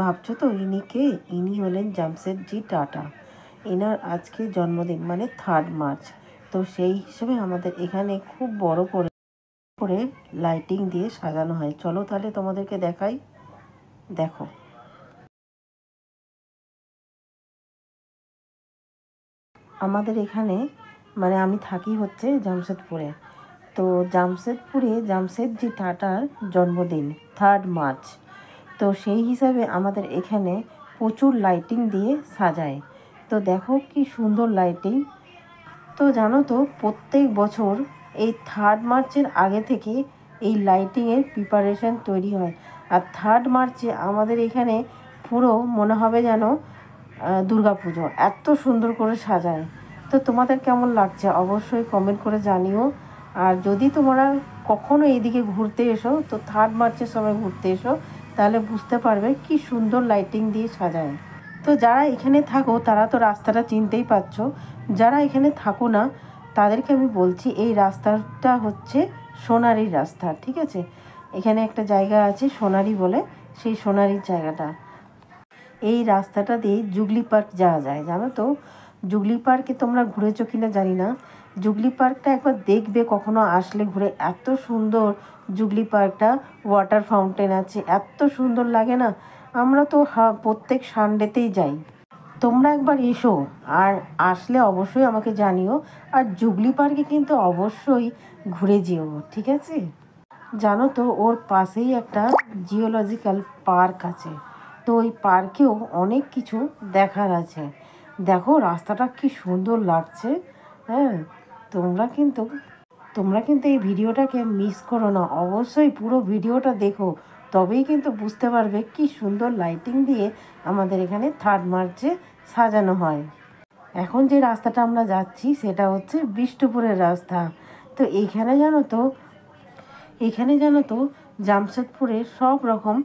ভাবছো তো ইনি কে? ইনি হলেন জামশেদজি টাটা। এনার আজকে জন্মদিন, মানে 3 মার্চ। তো সেই হিসেবে আমাদের এখানে খুব বড় করে করে লাইটিং দিয়ে সাজানো হয়। চলো তাহলে তোমাদেরকে দেখাই। দেখো, আমাদের এখানে, মানে আমি থাকি হচ্ছে জামশেদপুরে। তো জামশেদপুরে জামশেদজি টাটার জন্মদিন 3 মার্চ। তো সেই হিসাবে আমাদের এখানে প্রচুর লাইটিং দিয়ে সাজায়। তো দেখো কি সুন্দর লাইটিং। তো জানো তো, প্রত্যেক বছর এই 3 মার্চের আগে থেকে এই লাইটিংয়ের প্রিপারেশন তৈরি হয়। আর 3 মার্চে আমাদের এখানে পুরো মনে হবে যেন দুর্গাপুজো, এত সুন্দর করে সাজায়। তো তোমাদের কেমন লাগছে অবশ্যই কমেন্ট করে জানিও। আর যদি তোমরা কখনো এইদিকে ঘুরতে এসো, তো 3 মার্চের সময় ঘুরতে এসো, তাহলে বুঝতে পারবে কি সুন্দর লাইটিং দিয়ে সাজায়। তো যারা এখানে থাকো তারা তো রাস্তাটা চিনতেই পারছো। যারা এখানে থাকো না তাদেরকে আমি বলছি, এই রাস্তাটা হচ্ছে সোনারির রাস্তা, ঠিক আছে? এখানে একটা জায়গা আছে সোনারি বলে, সেই সোনারির জায়গাটা। এই রাস্তাটা দিয়ে জুগলি পার্ক যাওয়া যায়, জানো তো? জুগলি পার্কে তোমরা ঘুরেছো কিনা জানি না। জুগলি পার্কটা একবার দেখবে কখনো আসলে ঘুরে, এত সুন্দর জুগলি পার্কটা। ওয়াটার ফাউন্টেন আছে, এত সুন্দর লাগে না। আমরা তো প্রত্যেক সানডেতেই যাই। তোমরা একবার এসো, আর আসলে অবশ্যই আমাকে জানিও। আর জুগলি পার্কে কিন্তু অবশ্যই ঘুরে যেও, ঠিক আছে? জানো তো, ওর পাশেই একটা জিওলজিক্যাল পার্ক আছে। তো ওই পার্কেও অনেক কিছু দেখার আছে। দেখো রাস্তাটা কি সুন্দর লাগছে। হ্যাঁ, তোমরা কিন্তু তোমরা কিন্তু এই ভিডিওটাকে মিস করো না, অবশ্যই পুরো ভিডিওটা দেখো। তবেই কিন্তু বুঝতে পারবে কি সুন্দর লাইটিং দিয়ে আমাদের এখানে 3 মার্চে সাজানো হয়। এখন যে রাস্তাটা আমরা যাচ্ছি সেটা হচ্ছে বিষ্ণুপুরের রাস্তা। তো এইখানে জানো তো জামশেদপুরে সব রকম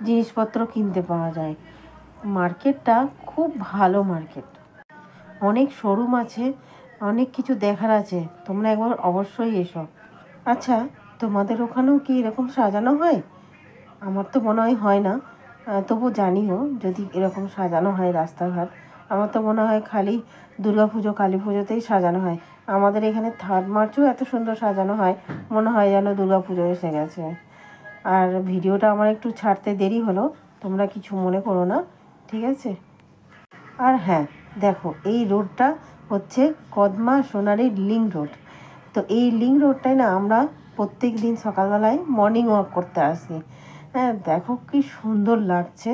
জিনিসপত্র কিনতে পাওয়া যায়। মার্কেটটা খুব ভালো মার্কেট, অনেক শোরুম আছে, অনেক কিছু দেখার আছে। তোমরা একবার অবশ্যই এসো। আচ্ছা, তোমাদের ওখানেও কি এরকম সাজানো হয়? আমার তো মনে হয় না। তবু জানিও যদি এরকম সাজানো হয় রাস্তাঘাট। আমার তো মনে হয় খালি দুর্গাপুজো কালী পুজোতেই সাজানো হয়। আমাদের এখানে 3 মার্চও এত সুন্দর সাজানো হয়, মনে হয় যেন দুর্গাপুজো এসে গেছে। আর ভিডিওটা আমার একটু ছাড়তে দেরি হলো, তোমরা কিছু মনে করো না, ঠিক আছে? আর হ্যাঁ, দেখো এই রোডটা হচ্ছে কদমা সোনারি লিঙ্ক রোড। তো এই লিঙ্ক রোডটায় না আমরা প্রত্যেক দিন সকালবেলায় মর্নিং ওয়াক করতে আসি। হ্যাঁ, দেখো কি সুন্দর লাগছে।